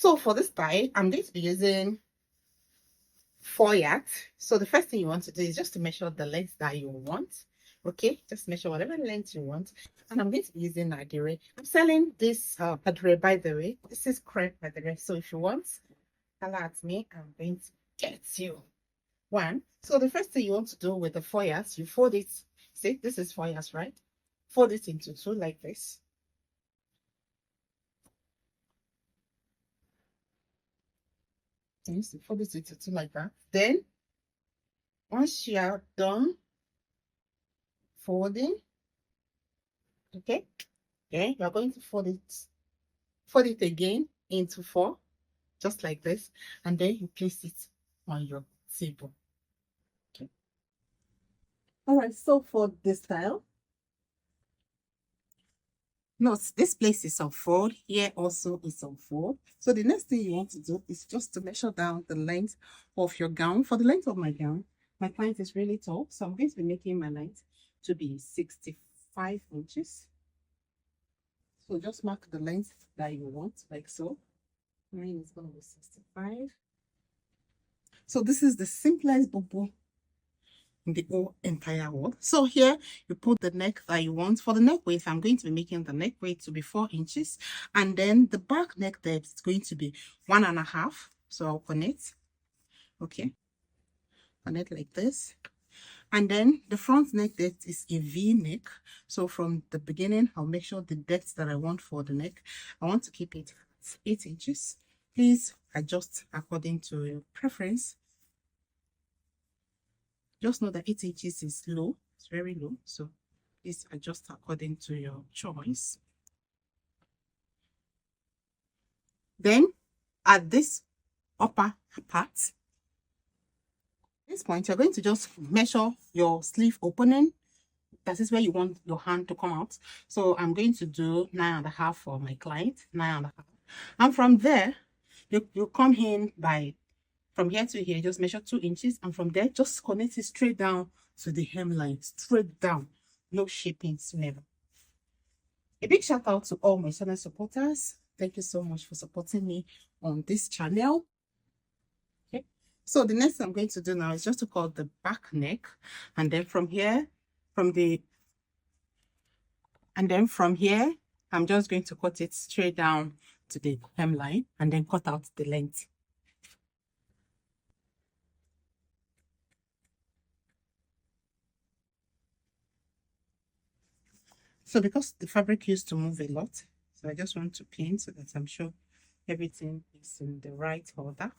So for this tie, I'm going to be using 4 yards. So the first thing you want to do is just to measure the length that you want. Okay, just measure whatever length you want. And I'm going to be using adire. I'm selling this adire, by the way. This is crepe adire. So if you want, holla at me. I'm going to get you one. So the first thing you want to do with the 4 yards, you fold it. See, this is 4 yards, right? Fold it into two like this. Yes, fold it into two like that. Then once you are done folding, okay, then you are going to fold it again into four, just like this, and then you place it on your table. Okay. All right, so for this style, note this place is on fold, here also is on fold. So the next thing you want to do is just to measure down the length of your gown. For the length of my gown, my client is really tall, so I'm going to be making my length to be 65 inches. So just mark the length that you want, like so. Mine is going to be 65. So this is the simplest bubu in the whole entire world. So here you put the neck that you want. For the neck width, I'm going to be making the neck width to be 4 inches, and then the back neck depth is going to be 1.5. So I'll connect. Okay, connect like this. And then the front neck depth is a V neck. So from the beginning, I'll make sure the depth that I want for the neck, I want to keep it at 8 inches. Please adjust according to your preference. Just know that 8 inches is low, it's very low. So please adjust according to your choice. Then at this upper part, this point, you're going to just measure your sleeve opening. That is where you want your hand to come out. So I'm going to do 9.5 for my client, 9.5. And from there, you come in by, from here to here, just measure 2 inches. And from there, just connect it straight down to the hemline, straight down. No shaping whatsoever. A big shout out to all my channel supporters. Thank you so much for supporting me on this channel. Okay. So the next thing I'm going to do now is just to cut the back neck, and then from here, from here, I'm just going to cut it straight down to the hemline and then cut out the length. So because the fabric used to move a lot, so I just want to pin so that I'm sure everything is in the right order.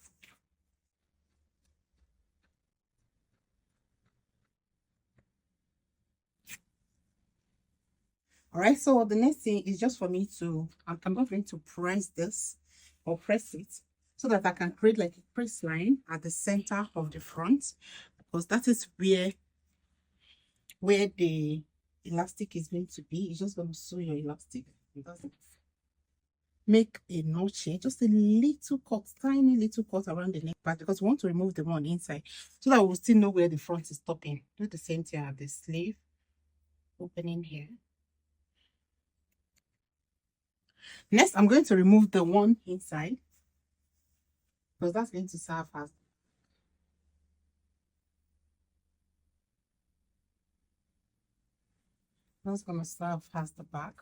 All right, so the next thing is just for me to, I'm not going to press this or press it so that I can create like a press line at the center of the front, because that is where the elastic is going to be. It's just going to sew your elastic. It doesn't make a notch here, just a little cut, tiny little cut around the neck part, because we want to remove the one inside so that we'll still know where the front is stopping. Do the same thing at the sleeve opening here. Next, I'm going to remove the one inside, because that's going to serve as the back.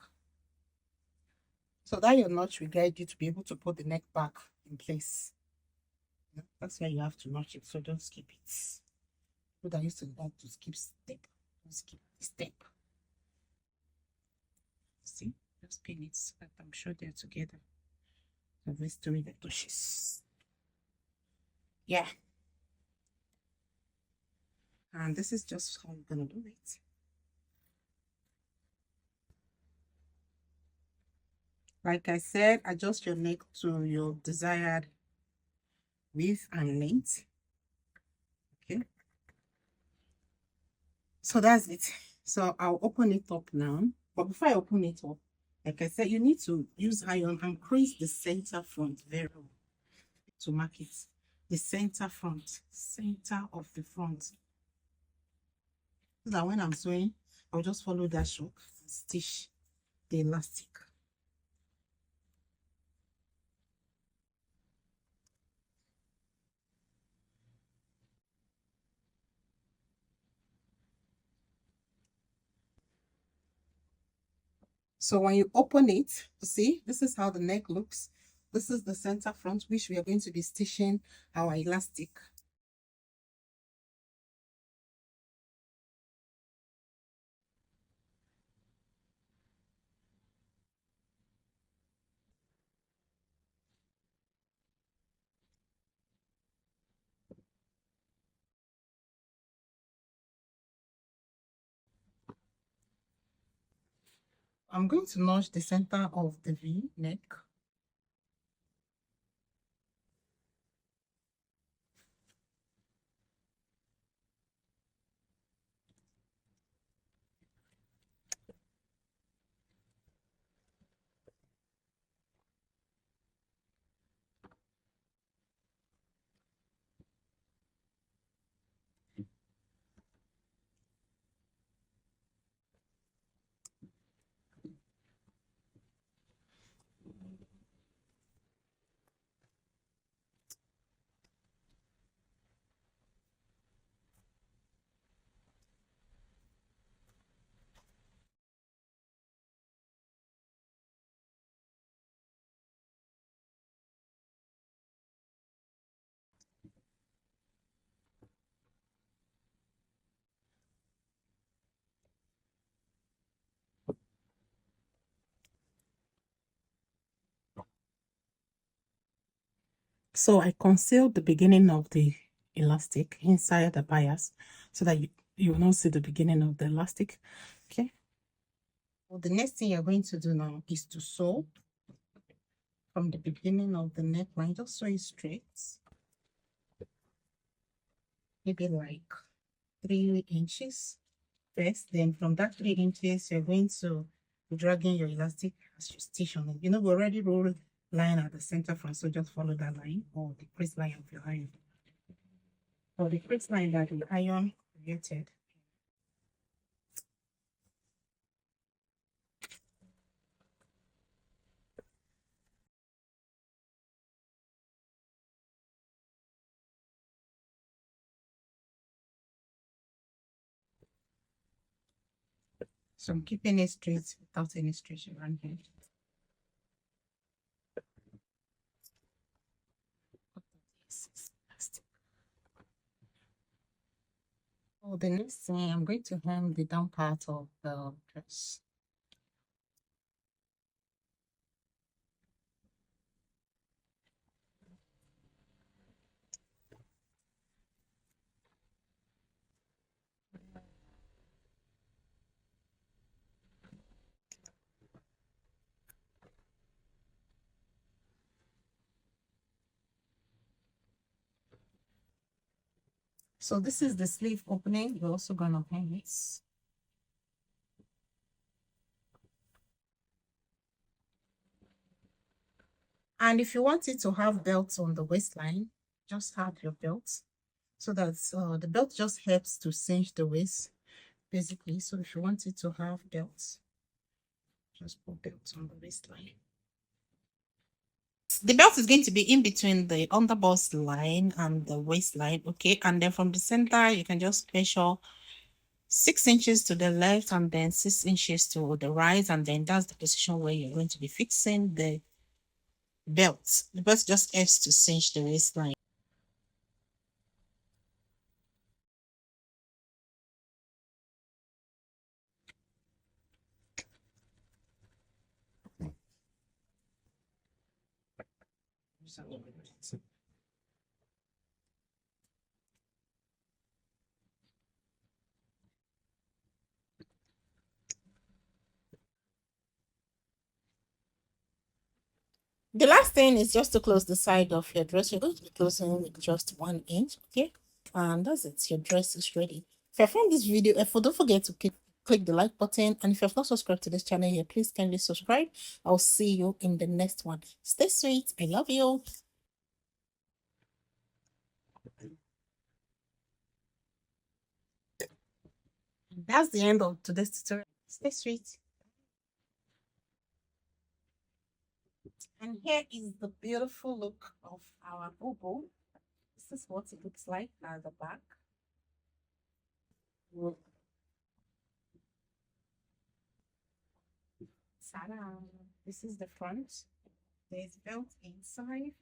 So that your notch will guide you to be able to put the neck back in place. That's why you have to notch it, so don't skip it. People that used to like to skip step, don't skip step. See, just pin it so that I'm sure they're together. So let's do the touches. Yeah. And this is just how I'm gonna do it. Like I said, adjust your neck to your desired width and length. Okay. So that's it. So I'll open it up now. But before I open it up, like I said, you need to use iron and crease the center front very well to mark it. The center front, center of the front. So that when I'm sewing, I'll just follow that stroke and stitch the elastic. So when you open it, you see, this is how the neck looks. This is the center front, which we are going to be stitching our elastic. I'm going to notch the center of the V neck. So I concealed the beginning of the elastic inside the bias so that you will not see the beginning of the elastic. Okay. Well, the next thing you're going to do now is to sew from the beginning of the neckline. Just sew it straight. Maybe like 3 inches first. Then from that 3 inches, you're going to be dragging your elastic as you stitch on it. You know, we already rolled line at the center front, so just follow that line or the crease line of your iron. Or the crease line that the iron created. So I'm keeping it straight without any stretch around here. Oh, the next thing, I'm going to hem the down part of the dress. So this is the sleeve opening. We're also gonna hem it. And if you want it to have belts on the waistline, just have your belt so that the belt just helps to cinch the waist, basically. So if you want it to have belts, just put belts on the waistline. The belt is going to be in between the underbust line and the waistline, okay? And then from the center, you can just measure 6 inches to the left and then 6 inches to the right, and then that's the position where you're going to be fixing the belt. The belt just helps to cinch the waistline. The last thing is just to close the side of your dress. You're going to be closing with just 1 inch, okay? And that's it. Your dress is ready. If you found this video helpful, don't forget to click the like button. And if you have not subscribed to this channel here, please kindly subscribe. I'll see you in the next one. Stay sweet. I love you. That's the end of today's tutorial. Stay sweet. And here is the beautiful look of our Bubu. This is what it looks like at the back. Ta-da! This is the front. There's belt inside.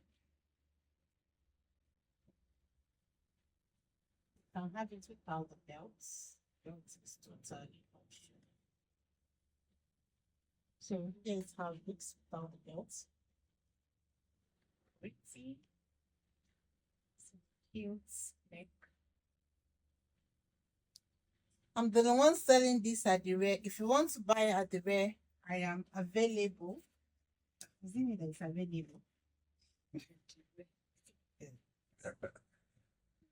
I'm having it without the belts. Belt is totally optional. So here's how it looks without the belts. Pretty. Some cute neck. I'm the one selling this at the rare. If you want to buy at the rare, I am available. Is it me that is available?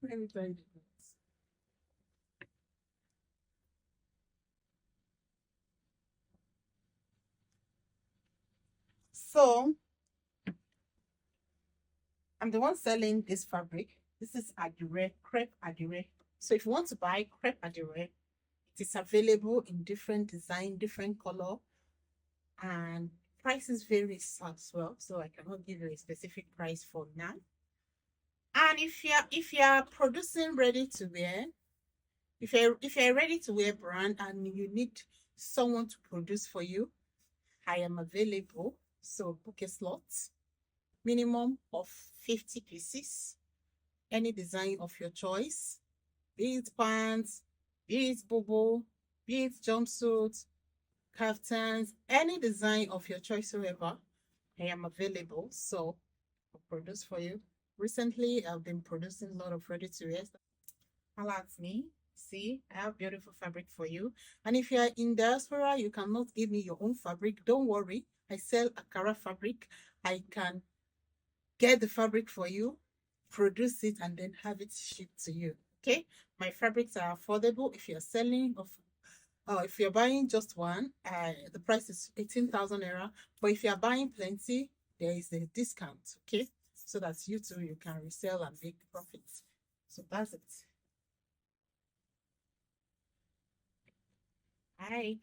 Let me try it. So I'm the one selling this fabric. This is Adire, crepe Adire. So if you want to buy crepe Adire, it is available in different design, different color, and prices vary as well. So I cannot give you a specific price for now. And if you're producing ready to wear, if you're ready to wear brand and you need someone to produce for you, I am available. So book a slot, minimum of 50 pieces, any design of your choice, be it pants, be it Bubu, be it jumpsuits, kaftans, any design of your choice, whoever, I am available. So I'll produce for you. Recently, I've been producing a lot of ready to wear. Holla at me. See, I have beautiful fabric for you. And if you are in diaspora, you cannot give me your own fabric. Don't worry. I sell Akara fabric. I can get the fabric for you, produce it, and then have it shipped to you. Okay, my fabrics are affordable. If you're selling of if you're buying just one, the price is 18,000 naira. But if you're buying plenty, there is a discount. Okay, so that you too you can resell and make profits. So that's it. Bye.